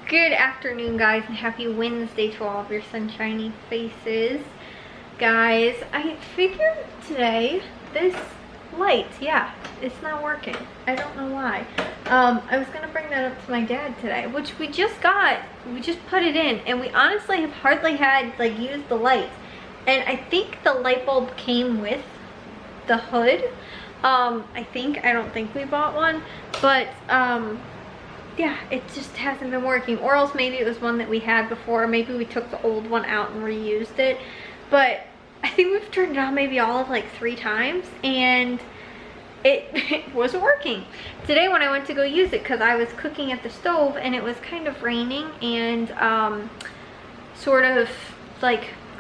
Good afternoon, guys, and happy Wednesday to all of your sunshiny faces. Guys, I figured today this light, yeah, it's not working. I don't know why. I was gonna bring that up to my dad today, which we just got. We just put it in, and we honestly have hardly had used the light. And I think the light bulb came with the hood. I don't think we bought one, but yeah, it just hasn't been working. Or else maybe it was one that we had before. Maybe we took the old one out and reused it. But I think we've turned it on maybe all of 3 times, and it wasn't working. Today when I went to go use it, because I was cooking at the stove and it was kind of raining and sort of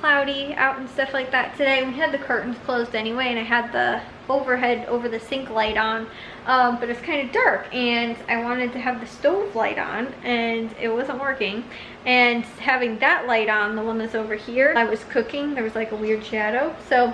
cloudy out and stuff like that today. We had the curtains closed anyway, and I had the overhead over the sink light on, but it's kind of dark, and I wanted to have the stove light on, and it wasn't working. And having that light on, the one that's over here, I was cooking, there was a weird shadow. So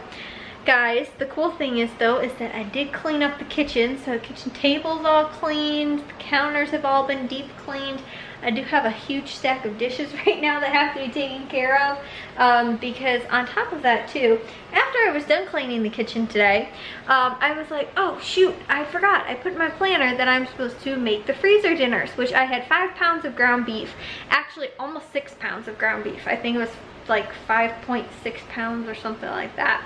guys, the cool thing is though, is that I did clean up the kitchen. So the kitchen table's all cleaned, the counters have all been deep cleaned. I do have a huge stack of dishes right now that have to be taken care of, because on top of that too, after I was done cleaning the kitchen today, I was like, oh shoot, I forgot. I put in my planner that I'm supposed to make the freezer dinners, which I had 5 pounds of ground beef, actually almost 6 pounds of ground beef. I think it was 5.6 pounds or something like that.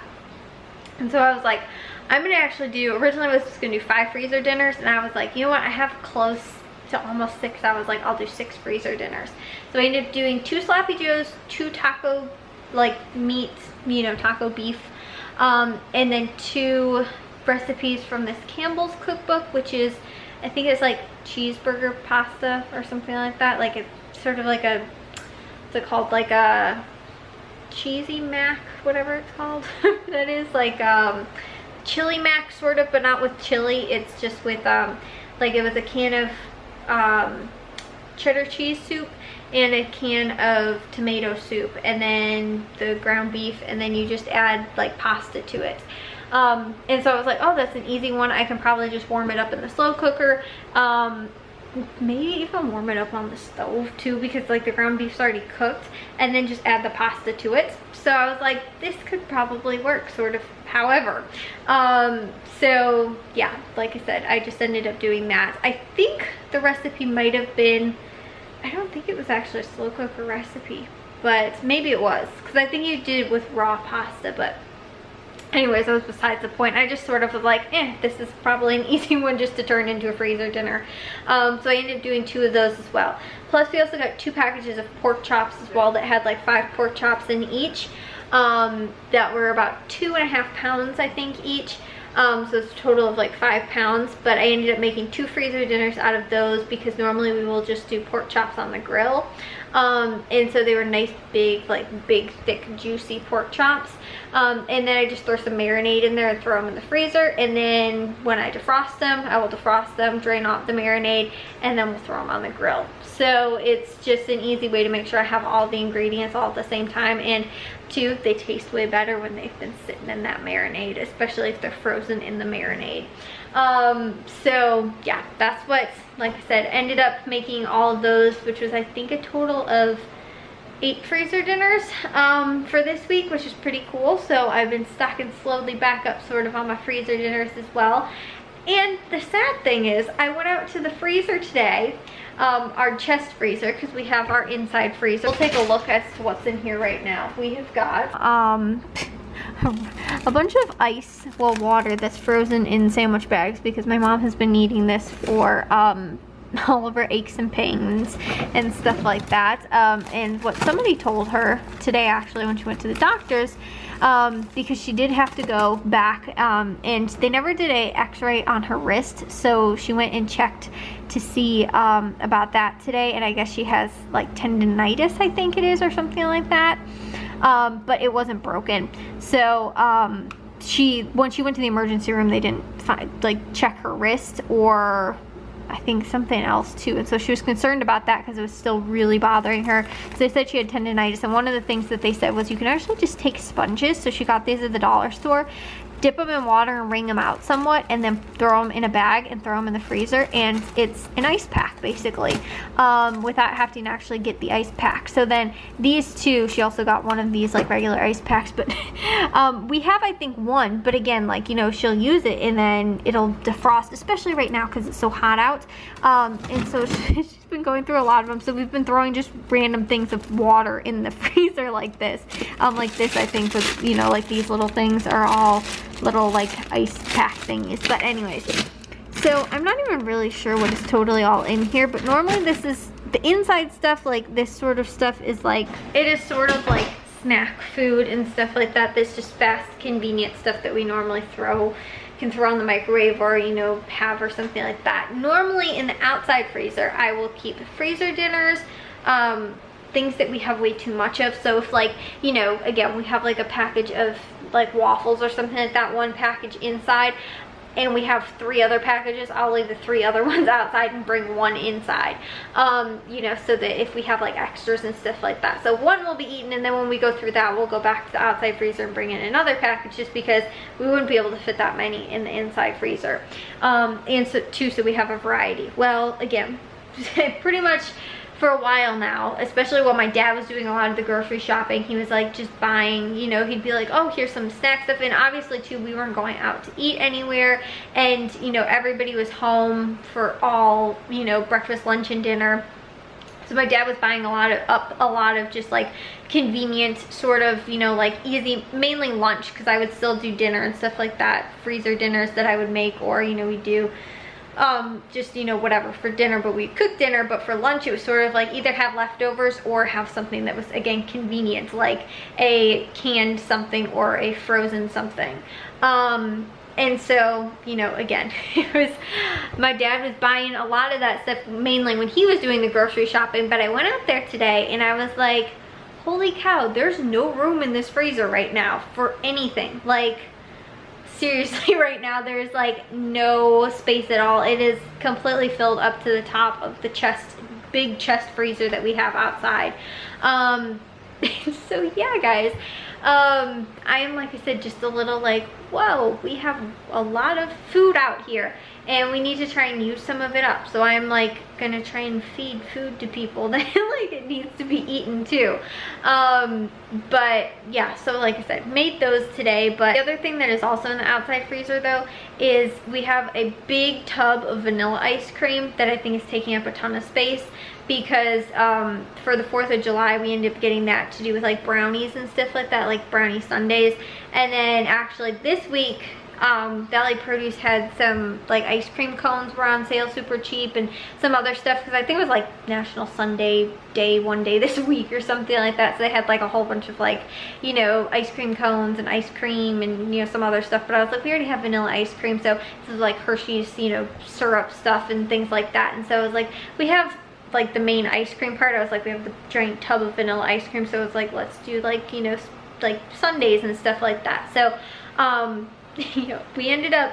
And so I was like, I'm gonna actually do, originally I was just gonna do 5 freezer dinners, and I was like, you know what, I have close to almost 6. I was like, I'll do 6 freezer dinners. So I ended up doing 2 sloppy joes, 2 taco meat, taco beef, and then 2 recipes from this Campbell's cookbook, which is, I think it's cheeseburger pasta or something like that. It's sort of what's it called, a cheesy mac, whatever it's called. That is chili mac sort of, but not with chili. It's just with it was a can of cheddar cheese soup and a can of tomato soup, and then the ground beef, and then you just add pasta to it. And so I was like, oh, that's an easy one. I can probably just warm it up in the slow cooker, maybe even warm it up on the stove too, because the ground beef's already cooked, and then just add the pasta to it. So I was like, this could probably work, sort of, however. So yeah, like I said, I just ended up doing that. I think the recipe might have been, I don't think it was actually a slow cooker recipe, but maybe it was, because I think you did it with raw pasta. But anyways, that was besides the point. I just sort of was like, this is probably an easy one just to turn into a freezer dinner. So I ended up doing 2 of those as well. Plus we also got 2 packages of pork chops as well that had 5 pork chops in each, that were about 2.5 pounds I think each. So it's a total of 5 pounds, but I ended up making 2 freezer dinners out of those, because normally we will just do pork chops on the grill. And so they were nice big thick juicy pork chops. And then I just throw some marinade in there and throw them in the freezer, and then when I defrost them, I will defrost them, drain off the marinade, and then we'll throw them on the grill. So it's just an easy way to make sure I have all the ingredients all at the same time, and 2, they taste way better when they've been sitting in that marinade, especially if they're frozen in the marinade. So yeah, that's what, like I said, ended up making all of those, which was I think a total of 8 freezer dinners for this week, which is pretty cool. So I've been stocking slowly back up sort of on my freezer dinners as well. And the sad thing is, I went out to the freezer today, our chest freezer, because we have our inside freezer. We'll take a look as to what's in here right now. We have got a bunch of ice, well, water that's frozen in sandwich bags, because my mom has been needing this for all of her aches and pains and stuff like that. And what somebody told her today, actually, when she went to the doctor's, because she did have to go back, and they never did a x-ray on her wrist, so she went and checked to see about that today, and I guess she has tendinitis, I think it is, or something like that, but it wasn't broken. So when she went to the emergency room, they didn't check her wrist, or I think something else too, and so she was concerned about that because it was still really bothering her. So they said she had tendinitis, and one of the things that they said was you can actually just take sponges. So she got these at the dollar store, dip them in water and wring them out somewhat, and then throw them in a bag and throw them in the freezer, and it's an ice pack basically, without having to actually get the ice pack. So then these two, she also got one of these like regular ice packs, but we have I think one, but again, like, you know, she'll use it and then it'll defrost, especially right now because it's so hot out, and so she's been going through a lot of them. So we've been throwing just random things of water in the freezer like this, I think with, you know, like these little things are all little like ice pack thingies. But anyways, so I'm not even really sure what is totally all in here, but normally this is the inside stuff. Like this sort of stuff is like, it is sort of like snack food and stuff like that. This just fast, convenient stuff that we normally can throw in the microwave or, you know, have or something like that. Normally in the outside freezer, I will keep freezer dinners, things that we have way too much of. So if, like, you know, again, we have like a package of like waffles or something like that, one package inside, and we have 3 other packages, I'll leave the 3 other ones outside and bring one inside, you know, so that if we have like extras and stuff like that. So one will be eaten, and then when we go through that, we'll go back to the outside freezer and bring in another package, just because we wouldn't be able to fit that many in the inside freezer. And so too, so we have a variety. Well, again, pretty much for a while now, especially when my dad was doing a lot of the grocery shopping, he was like just buying, you know, he'd be like, oh, here's some snack stuff. And obviously too, we weren't going out to eat anywhere, and, you know, everybody was home for all, you know, breakfast, lunch, and dinner. So my dad was buying a lot of just like convenient sort of, you know, like easy, mainly lunch, because I would still do dinner and stuff like that, freezer dinners that I would make, or, you know, we do just, you know, whatever for dinner, but we cooked dinner. But for lunch, it was sort of like either have leftovers or have something that was, again, convenient, like a canned something or a frozen something. And so, you know, again, it was, my dad was buying a lot of that stuff mainly when he was doing the grocery shopping. But I went out there today and I was like, holy cow, there's no room in this freezer right now for anything. Like, seriously, right now there's like no space at all. It is completely filled up to the top of the chest, big chest freezer that we have outside. So yeah, guys, I am, like I said, just a little like, whoa, we have a lot of food out here and we need to try and use some of it up. So I'm like gonna try and feed food to people that like it needs to be eaten too. But yeah, so like I said, made those today. But the other thing that is also in the outside freezer though is we have a big tub of vanilla ice cream that I think is taking up a ton of space, because for the 4th of July we ended up getting that to do with like brownies and stuff like that, like brownie sundaes. And then actually this week, Valley Produce had some like ice cream cones were on sale super cheap, and some other stuff, because I think it was like National Sunday Day one day this week or something like that. So they had like a whole bunch of like, you know, ice cream cones and ice cream and, you know, some other stuff. But I was like, we already have vanilla ice cream, so this is like Hershey's, you know, syrup stuff and things like that. And so I was like, we have like the main ice cream part. I was like, we have the giant tub of vanilla ice cream, so it's like, let's do like, you know, like sundaes and stuff like that. So you know, we ended up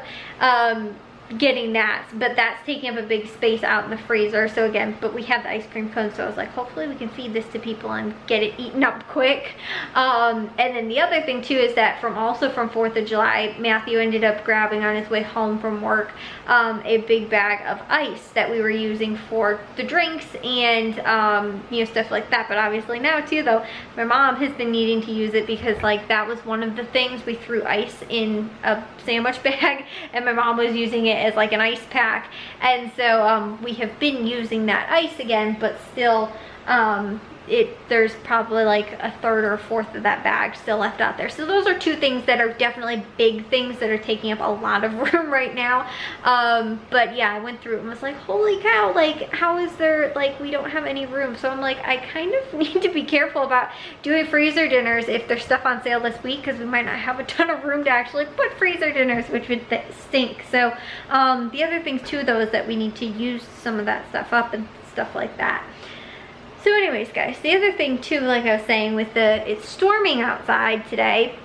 getting that, but that's taking up a big space out in the freezer. So again, but we have the ice cream cone, so I was like, hopefully we can feed this to people and get it eaten up quick. And then the other thing too is that from 4th of July, Matthew ended up grabbing on his way home from work a big bag of ice that we were using for the drinks and you know, stuff like that. But obviously now too though, my mom has been needing to use it, because like that was one of the things, we threw ice in a sandwich bag and my mom was using it as like an ice pack. And so we have been using that ice again, but still there's probably like a 1/3 or a 1/4 of that bag still left out there. So those are two things that are definitely big things that are taking up a lot of room right now. But yeah, I went through it and was like, holy cow, like how is there, like we don't have any room. So I'm like, I kind of need to be careful about doing freezer dinners if there's stuff on sale this week, because we might not have a ton of room to actually put freezer dinners, which would stink. So the other things too though is that we need to use some of that stuff up and stuff like that. So anyways, guys, the other thing too, like I was saying, with it's storming outside today,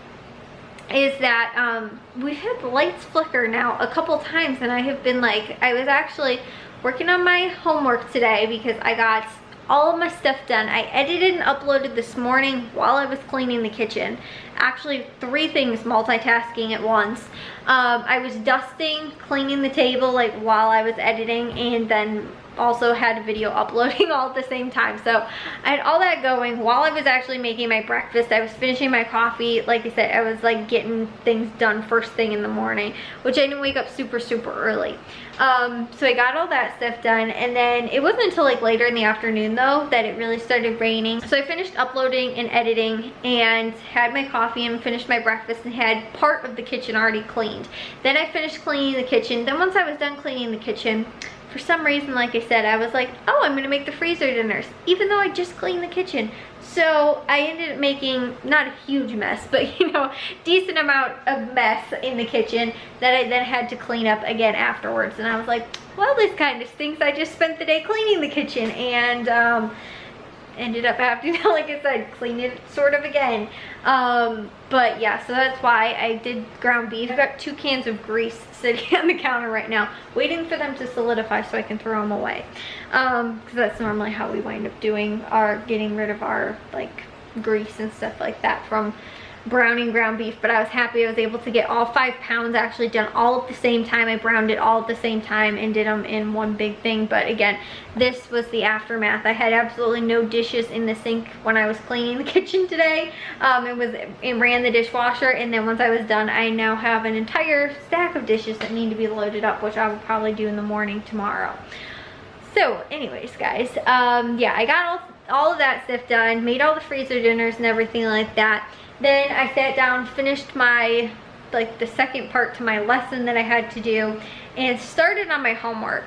is that we've had the lights flicker now a couple times, and I have been like, I was actually working on my homework today because I got all of my stuff done. I edited and uploaded this morning while I was cleaning the kitchen, actually 3 things multitasking at once. I was dusting, cleaning the table like while I was editing, and then also had a video uploading all at the same time. So I had all that going while I was actually making my breakfast. I was finishing my coffee. Like I said, I was like getting things done first thing in the morning, which I didn't wake up super early. So I got all that stuff done, and then it wasn't until like later in the afternoon though that it really started raining. So I finished uploading and editing and had my coffee and finished my breakfast and had part of the kitchen already cleaned. Then I finished cleaning the kitchen. Then once I was done cleaning the kitchen, for some reason, like I said, I was like, oh, I'm gonna make the freezer dinners, even though I just cleaned the kitchen. So I ended up making, not a huge mess, but you know, decent amount of mess in the kitchen that I then had to clean up again afterwards. And I was like, well, this kind of stinks. I just spent the day cleaning the kitchen, and ended up having to, like I said, clean it sort of again. But yeah, so that's why I did ground beef. I've got 2 cans of grease sitting on the counter right now, waiting for them to solidify so I can throw them away. Because that's normally how we wind up doing our, getting rid of our like grease and stuff like that from browning ground beef. But I was happy I was able to get all 5 pounds actually done all at the same time. I browned it all at the same time and did them in one big thing. But again, this was the aftermath. I had absolutely no dishes in the sink when I was cleaning the kitchen today. It ran the dishwasher, and then once I was done, I now have an entire stack of dishes that need to be loaded up, which I will probably do in the morning tomorrow. So anyways, guys, yeah, I got all of that stuff done, made all the freezer dinners and everything like that. Then I sat down, finished my, like the second part to my lesson that I had to do, and started on my homework,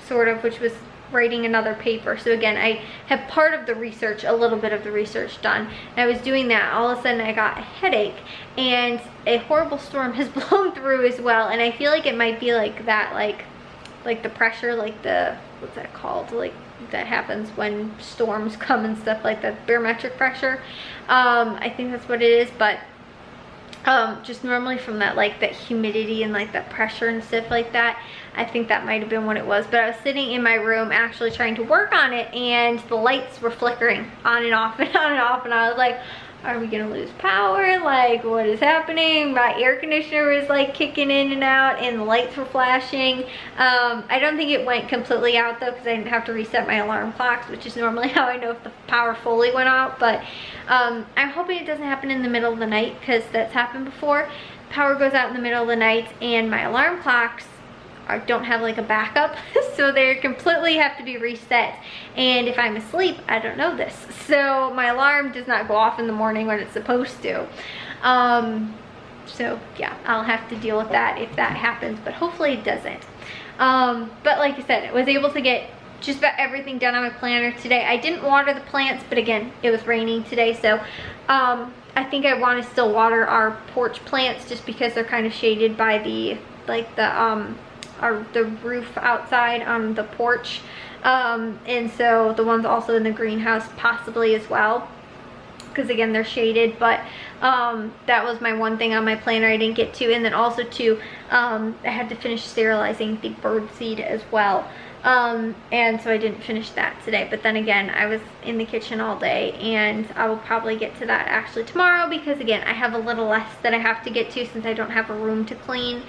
sort of, which was writing another paper. So again, I have part of the research, a little bit of the research done. And I was doing that, all of a sudden I got a headache, and a horrible storm has blown through as well. And I feel like it might be like that, like the pressure, like the, what's that called? Like that happens when storms come and stuff like that, barometric pressure. I think that's what it is, but just normally from that, like that humidity and like that pressure and stuff like that, I think that might have been what it was. But I was sitting in my room actually trying to work on it, and the lights were flickering on and off and on and off, and I was like, are we gonna lose power? Like, what is happening? My air conditioner was like kicking in and out, and the lights were flashing. I don't think it went completely out though, because I didn't have to reset my alarm clocks, which is normally how I know if the power fully went out. But I'm hoping it doesn't happen in the middle of the night, because that's happened before. Power goes out in the middle of the night, and my alarm clocks don't have like a backup, so they completely have to be reset. And if I'm asleep, I don't know this, so my alarm does not go off in the morning when it's supposed to. So yeah, I'll have to deal with that if that happens, but hopefully it doesn't. But like I said, I was able to get just about everything done on my planner today. I didn't water the plants, but again, it was raining today, so I think I want to still water our porch plants, just because they're kind of shaded by the, like the roof outside on the porch, and so the ones also in the greenhouse possibly as well, because again, they're shaded. But that was my one thing on my planner I didn't get to. And then also too, I had to finish sterilizing the bird seed as well. And so I didn't finish that today. But then again, I was in the kitchen all day, and I will probably get to that actually tomorrow, because again, I have a little less that I have to get to since I don't have a room to clean.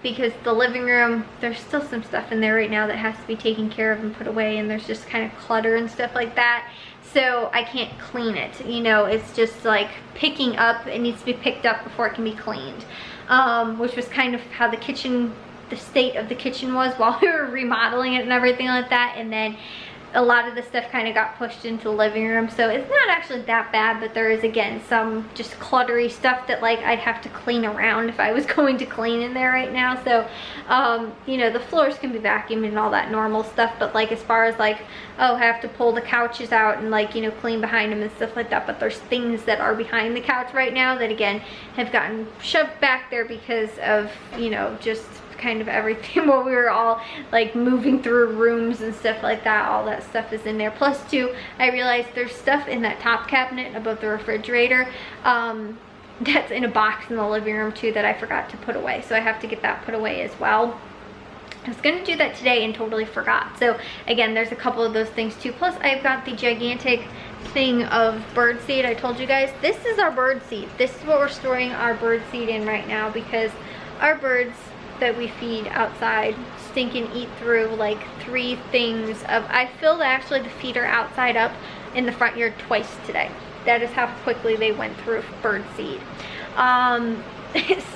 Because the living room, there's still some stuff in there right now that has to be taken care of and put away, and there's just kind of clutter and stuff like that. So I can't clean it, you know, it's just like picking up. It needs to be picked up before it can be cleaned, which was kind of how the state of the kitchen was while we were remodeling it and everything like that. And then a lot of the stuff kind of got pushed into the living room, so it's not actually that bad, but there is again some just cluttery stuff that like I'd have to clean around if I was going to clean in there right now. So you know, the floors can be vacuumed and all that normal stuff, but like as far as like, oh, I have to pull the couches out and like, you know, clean behind them and stuff like that. But there's things that are behind the couch right now that again have gotten shoved back there because of, you know, just kind of everything while we were all like moving through rooms and stuff like that. All that stuff is in there. Plus too, I realized there's stuff in that top cabinet above the refrigerator that's in a box in the living room too that I forgot to put away, so I have to get that put away as well. I was gonna do that today and totally forgot. So again, there's a couple of those things too. Plus I've got the gigantic thing of bird seed I told you guys. This is our bird seed. This is what we're storing our bird seed in right now, because our birds that we feed outside stink and eat through like 3 things of, I filled actually the feeder outside up in the front yard twice today. That is how quickly they went through bird seed.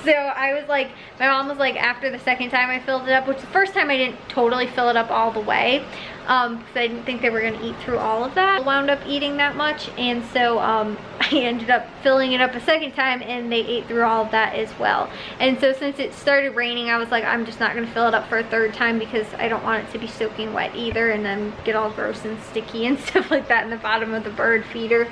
So I was like, my mom was like, after the second time I filled it up, which the first time I didn't totally fill it up all the way, because I didn't think they were gonna eat through all of that. I wound up eating that much, and so I ended up filling it up a second time, and they ate through all of that as well. And so since it started raining, I was like, I'm just not gonna fill it up for a third time, because I don't want it to be soaking wet either and then get all gross and sticky and stuff like that in the bottom of the bird feeder.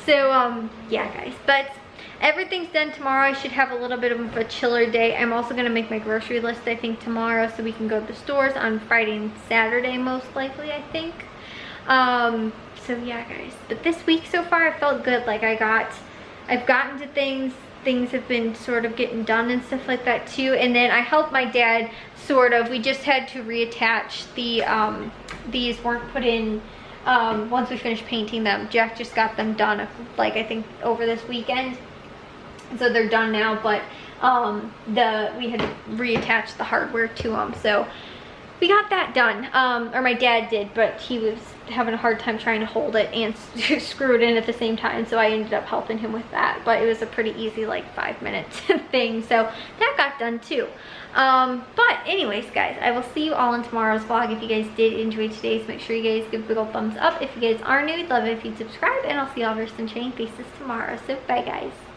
So yeah guys, but everything's done tomorrow. I should have a little bit of a chiller day. I'm also gonna make my grocery list, I think, tomorrow, so we can go to the stores on Friday and Saturday, most likely, I think. So yeah guys, but this week so far I felt good. Like I've gotten to things have been sort of getting done and stuff like that too. And then I helped my dad sort of, we just had to reattach the these weren't put in once we finished painting them. Jack just got them done, like I think over this weekend, so they're done now. But we had to reattach the hardware to them, so we got that done. Or my dad did, but he was having a hard time trying to hold it and screw it in at the same time, so I ended up helping him with that. But it was a pretty easy, like 5-minute thing, so that got done too. But anyways guys, I will see you all in tomorrow's vlog. If you guys did enjoy today's, make sure you guys give a big old thumbs up. If you guys are new, I'd love it if you'd subscribe, and I'll see all of your sunshine faces tomorrow. So bye guys.